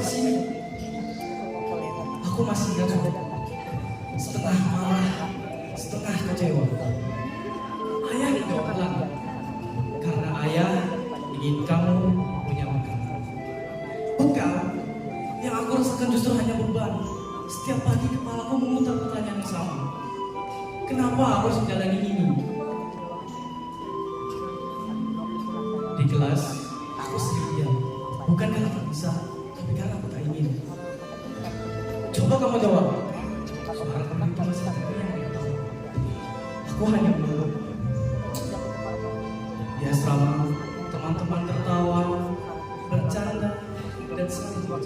di sini. Aku masih ingat kok. Setengah marah, setengah kecewa. Ayah tidak pulang karena ayah ingin kamu punya bekal. Bekal yang aku rasakan justru hanya beban. Setiap pagi kepalaku memutar pertanyaan yang sama. Kenapa harus menjalani ini? Di kelas, aku sendirian. Bukan karena tak bisa, tapi karena aku tak ingin. Coba kamu jawab. Suara kamu itu masih terdiam. Aku hanya menurut. Di asrama, teman-teman tertawa, bercanda, dan senang.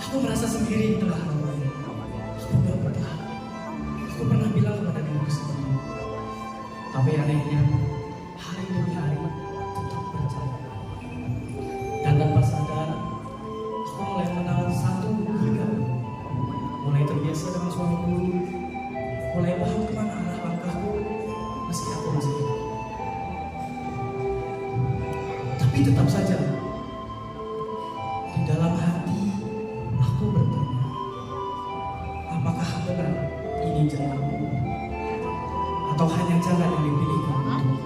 Aku merasa sendiri di tengah ramai. Aku gak pernah. Aku pernah bilang kepada diriku sendiri. Tapi anehnya, hari demi hari tetap berjalan. Dan tanpa sadar, aku mulai mengenal satu bergabung. Mulai terbiasa dengan suara guru. Mulai paham kemana arah langkahku, meski aku masih hidup. Tapi tetap saja, di dalam hati aku bertanya, apakah benar ini jalan atau hanya jalan yang dipilihkan untukku?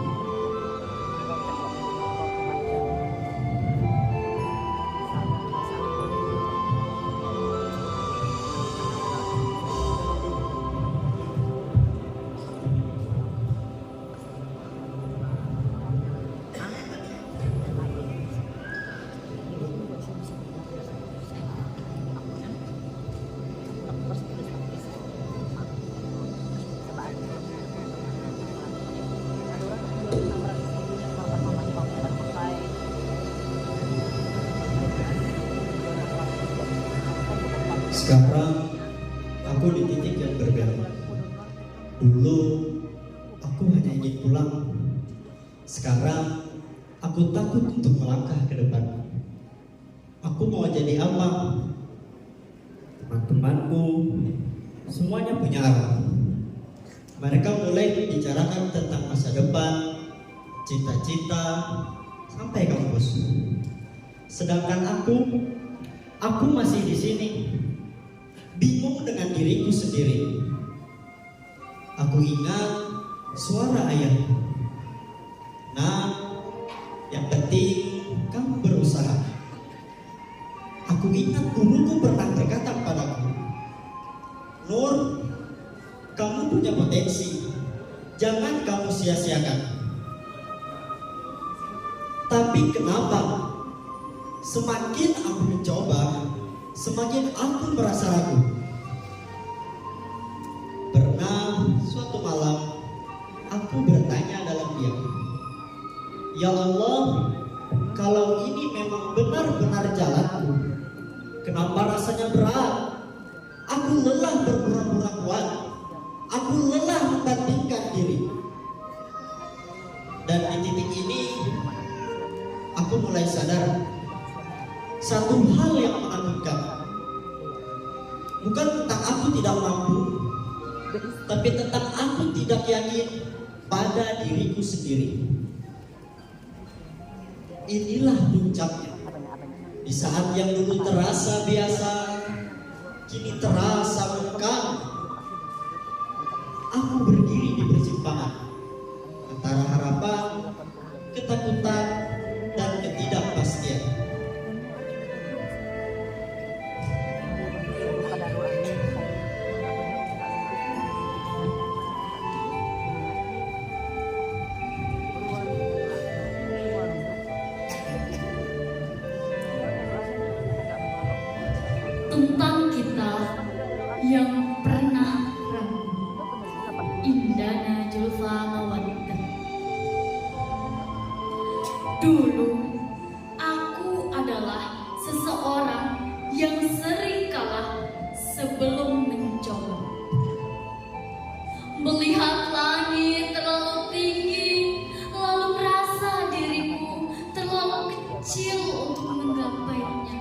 Sekarang aku di titik yang berbeda. Dulu aku hanya ingin pulang. Sekarang aku takut untuk melangkah ke depan. Aku mau jadi apa? Teman-temanku semuanya punya arah. Mereka mulai membicarakan tentang masa depan, cita-cita, sampai kampus. Sedangkan aku masih di sini. Bingung dengan diriku sendiri. Aku ingat suara ayahku. Nah, yang penting kamu berusaha. Aku ingat guruku pernah berkata padaku, Nur, kamu punya potensi. Jangan kamu sia-siakan. Tapi kenapa? Semakin aku mencoba, semakin aku merasa ragu. Pernah suatu malam aku bertanya dalam diam, Ya Allah, kalau ini memang benar-benar jalanku, kenapa rasanya berat? Aku lelah berpura-pura kuat. Aku lelah membandingkan diri. Dan di titik ini aku mulai sadar satu hal yang menakutkan. Bukan tentang aku tidak mampu, tapi tentang aku tidak yakin pada diriku sendiri. Inilah puncaknya. Di saat yang dulu terasa biasa, kini terasa menekan. Aku berdiri di persimpangan antara harapan, ketakutan, dan ketidakpastian. Tentang kita yang pernah ragu. Indana Julfa Mawaddah. Dulu aku adalah seseorang yang sering kalah sebelum mencoba. Melihat langit terlalu tinggi, lalu merasa diriku terlalu kecil untuk menggapainya.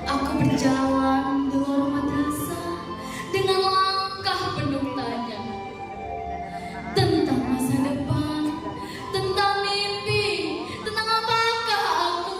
Aku berjalan di luar madrasah dengan langkah penuh tanya tentang masa depan, tentang mimpi, tentang apakah aku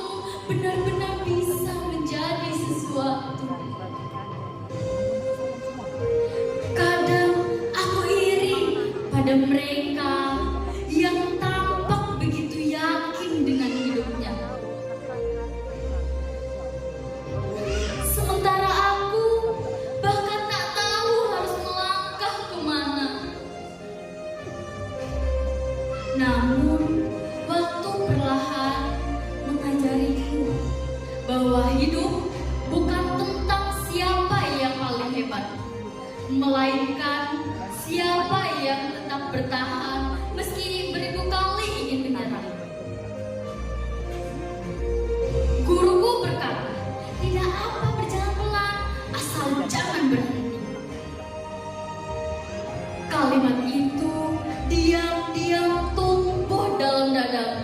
dadaku,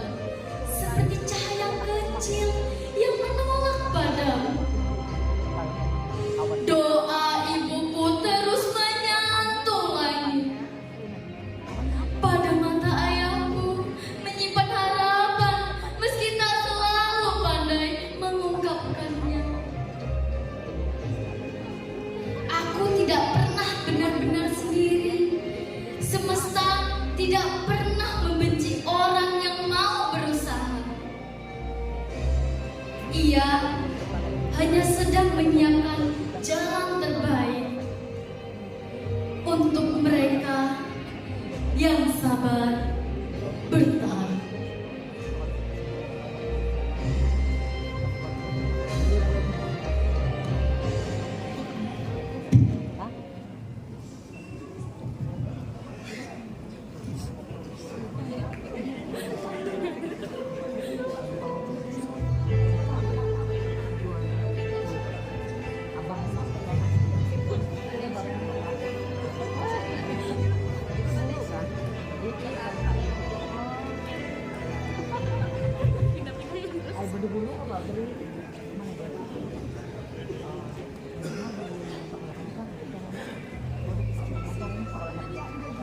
seperti cahaya kecil yang menolak padamu. Doa ibuku terus menyantul langit. Pada mata ayahku menyimpan harapan meski tak selalu pandai mengungkapkannya. Aku tidak pernah benar-benar sendiri. Semesta tidak pernah membenci orang yang mau berusaha. Ia hanya sedang menyiapkan jalan terbaik untuk mereka yang sabar bertahan.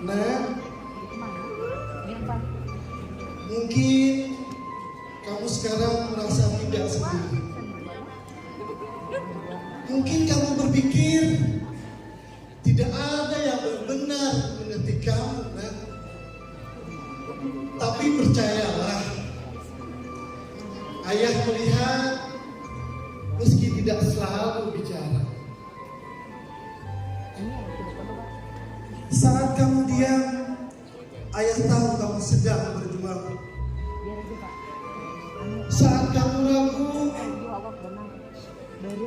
Nah, mungkin kamu sekarang merasa tidak sendiri. Mungkin kamu berpikir tidak ada yang benar-benar mengerti kamu, nah. Tapi percayalah, ayah melihat meski tidak selalu bicara. Saat kamu diam, ayah tahu kamu sedang berjuang. Saat kamu ragu,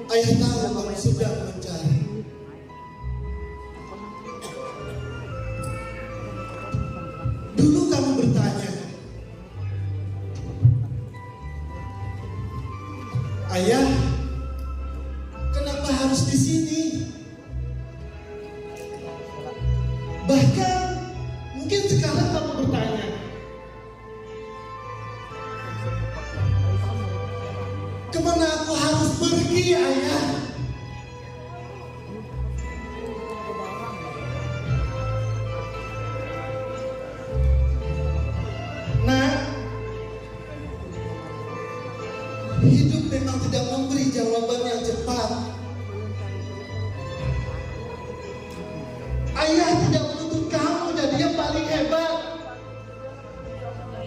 ayah tahu kamu sedang mencari. Dulu kamu bertanya, ayah, kenapa harus di sini? Bahkan mungkin sekarang kamu bertanya, kemana aku harus pergi, ayah? Nah, hidup memang tidak memberi jawaban yang cepat. Ayah tidak menuntut kamu jadi yang paling hebat.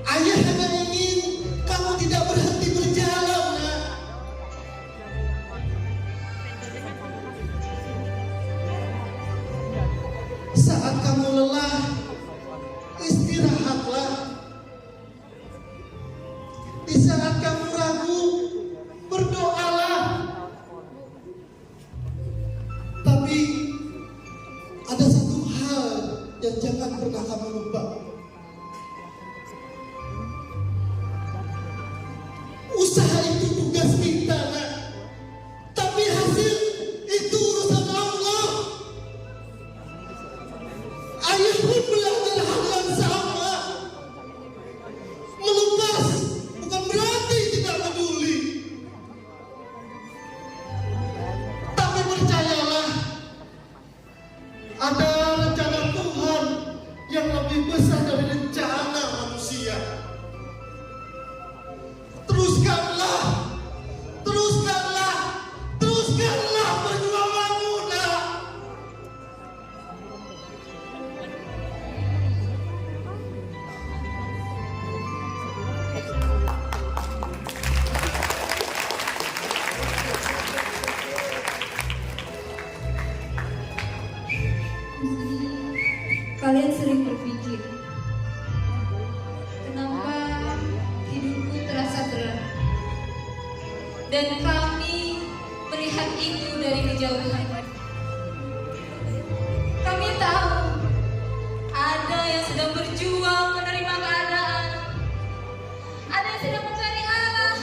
Ayah hanya ingin kamu tidak berhenti berjalan, nah. Saat kamu lelah, istirahatlah. Di saat kamu ragu, berdoalah. Tapi ada satu hal yang jangan pernah kamu lupa. Usaha itu tugas kita, nak. Tapi hasil itu urusan Allah. Ayah pun belajar hal yang sama. Melepas bukan berarti tidak peduli. Tapi percayalah, ada rencana Tuhan yang lebih besar dari rencana manusia. Teruskanlah, teruskanlah, teruskanlah perjuanganmu, nak. Kalian sering berpikir, kenapa hidupku terasa berat? Dan kami melihat itu dari kejauhan. Kami tahu ada yang sedang berjuang menerima keadaan, ada yang sedang mencari arah,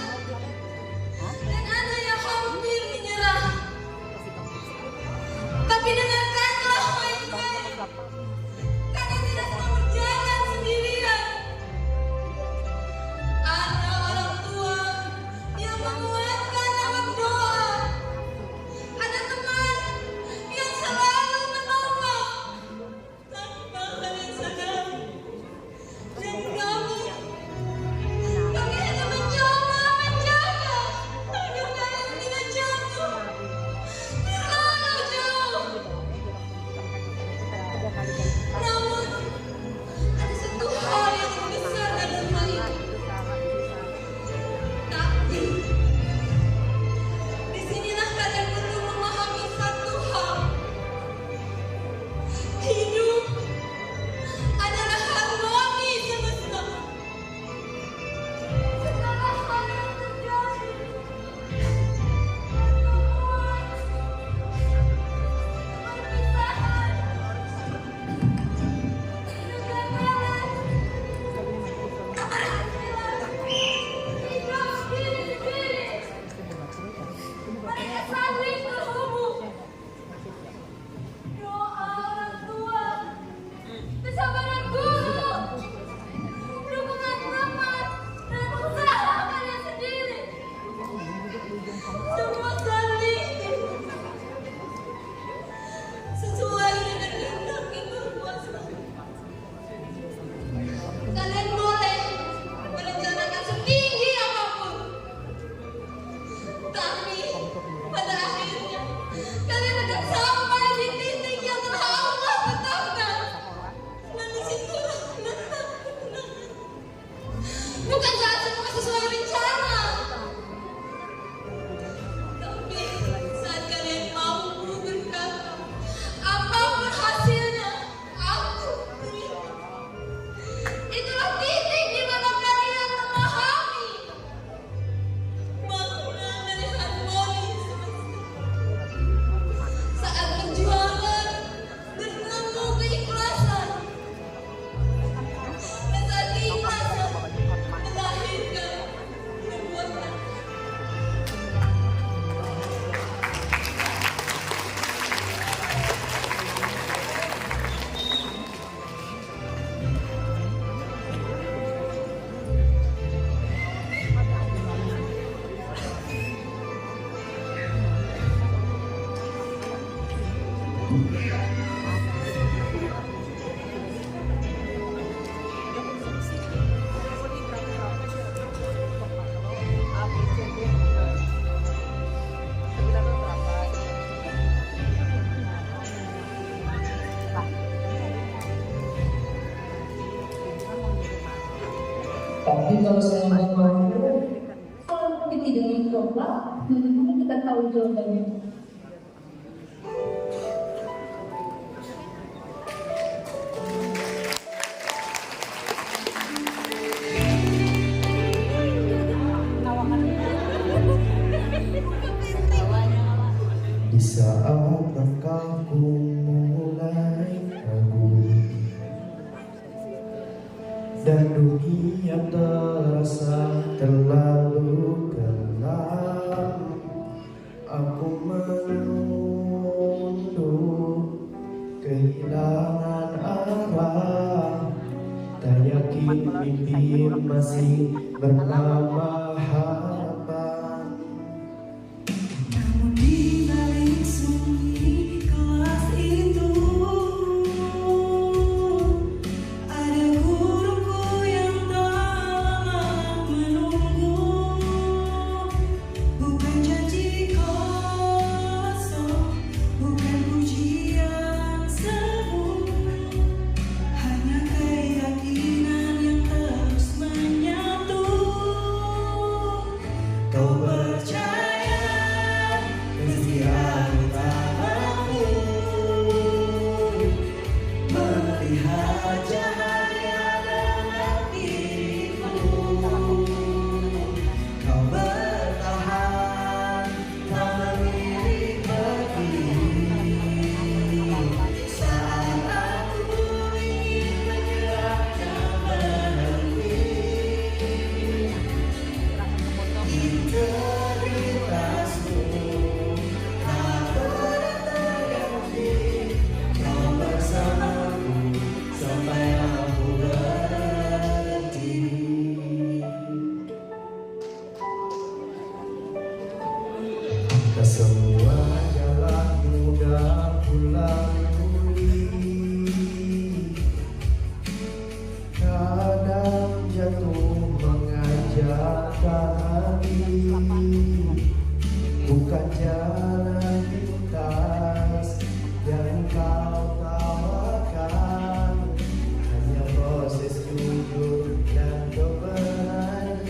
dan ada yang hampir menyerah. Tapi dengarkanlah baik-baik, kalian tidak sedang berjalan sendirian. Tapi kalau saya nggak mau, kalau kita tidak mencoba, bagaimana kita tahu jawabannya? Di saat langkahku mulai ragu dan dunia terasa terlalu gelap, aku menunduk kehilangan arah, tak yakin mimpi masih bernama harapan. Namun di balik sunyi kelas itu ada guruku yang telah menunggu. Bukan janji kosong, bukan pujian semu, hanya keyakinan yang terus menyatu. Kau percaya meski aku tak mampu melihat cahaya dalam dirimu. Kau bertahan, tak memilih berdiri saat aku ingin menyerah dan berhenti. Integritasmu tak pernah terganti. Kau bersamaku sampai aku berhenti. Tak semua jalan mudah kulalui, kadang jatuh mengajarkan hati, bukan jalan pintas yang kau tawarkan, hanya proses jujur dan keberanian.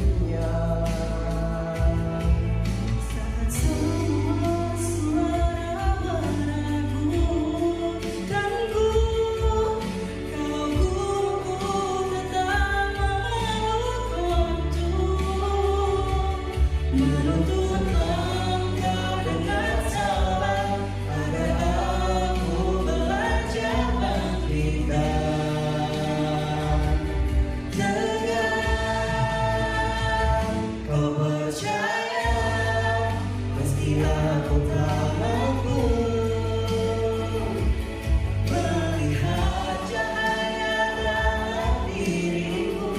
Saat semua suara meragukanku, kau guruku tetap memelukku, menuntut engkau dengan sabar agar aku belajar bangkitkan tegar. Kau percaya meski aku tak mampu melihat cahaya dalam dirimu.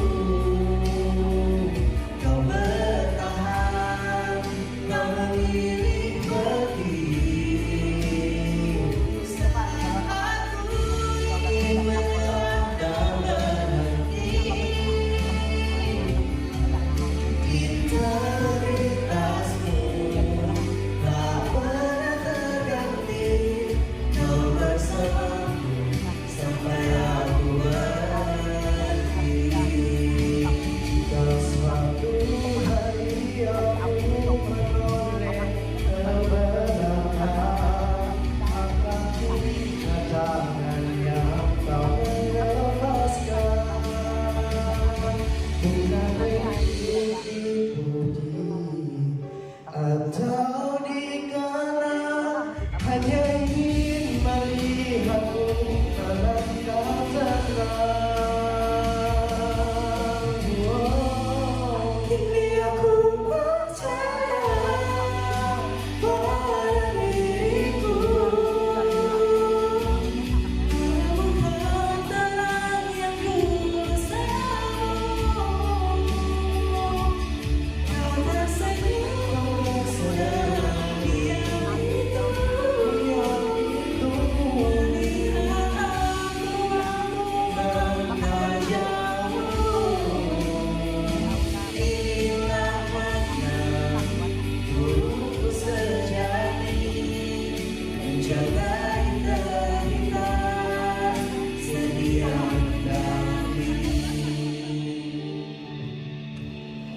Kau bertahan, tak memilih berdiri saat aku ingin menyerah dan berhenti. Integritasmu tak pernah terganti. Kau bersamaku sampai aku berhenti. Jika suatu hari aku menoleh kebenaran, akan kuingat tangan yang kau lepaskan. Bukan dipuji atau dikala, hanya ingin melihatmu melangkah tenang. Kini aku percaya pada diriku. Menemukan terang yang ku bersama.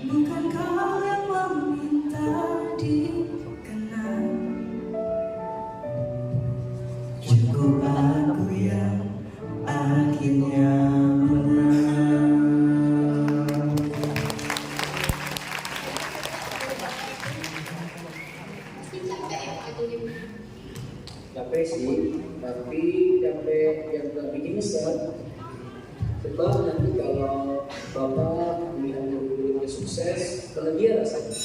Bukan kau yang meminta dikenal, cukup aku yang akhirnya menang. Capek sih, tapi capek yang gak bikin nyesel. Sebab nanti kalau Bapak melihat guru-gurunya sukses, bahagia rasanya.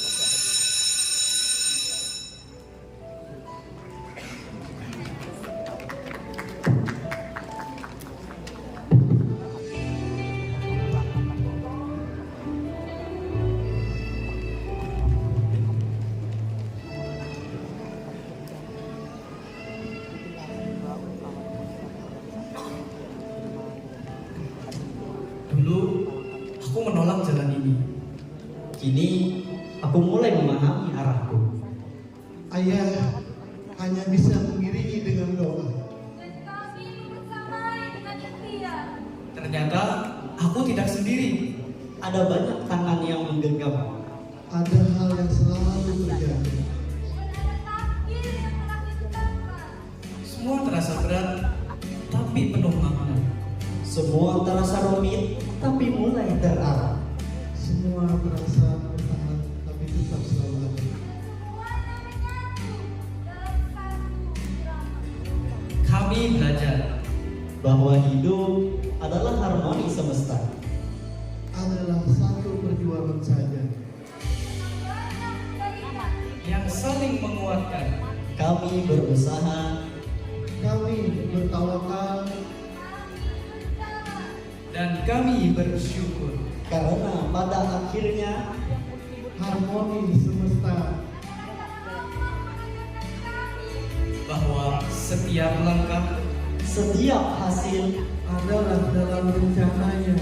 Dulu aku menolak jalan ini. Kini aku mulai memahami arahku. Ayah hanya bisa mengiringi dengan doa. Dan kami bersamai dengan ikhtiar. Ternyata aku tidak sendiri. Ada banyak tangan yang menggenggam. Ada hal yang selalu terjadi. Dan ada takdir yang telah ditetapkan. Semua terasa berat, tapi penuh makna. Semua terasa rumit, tapi mulai terarah. Semua terasa bertahan, tapi tetap selalu ada. Semuanya menyatu dalam satu irama. Kami belajar Bahwa hidup adalah harmoni semesta. Adalah satu perjuangan saja. Banyak keinginan. yang saling menguatkan. Kami berusaha Kami bertawakal Dan kami bersyukur karena pada akhirnya harmoni semesta bahwa setiap langkah setiap hasil adalah dalam rencananya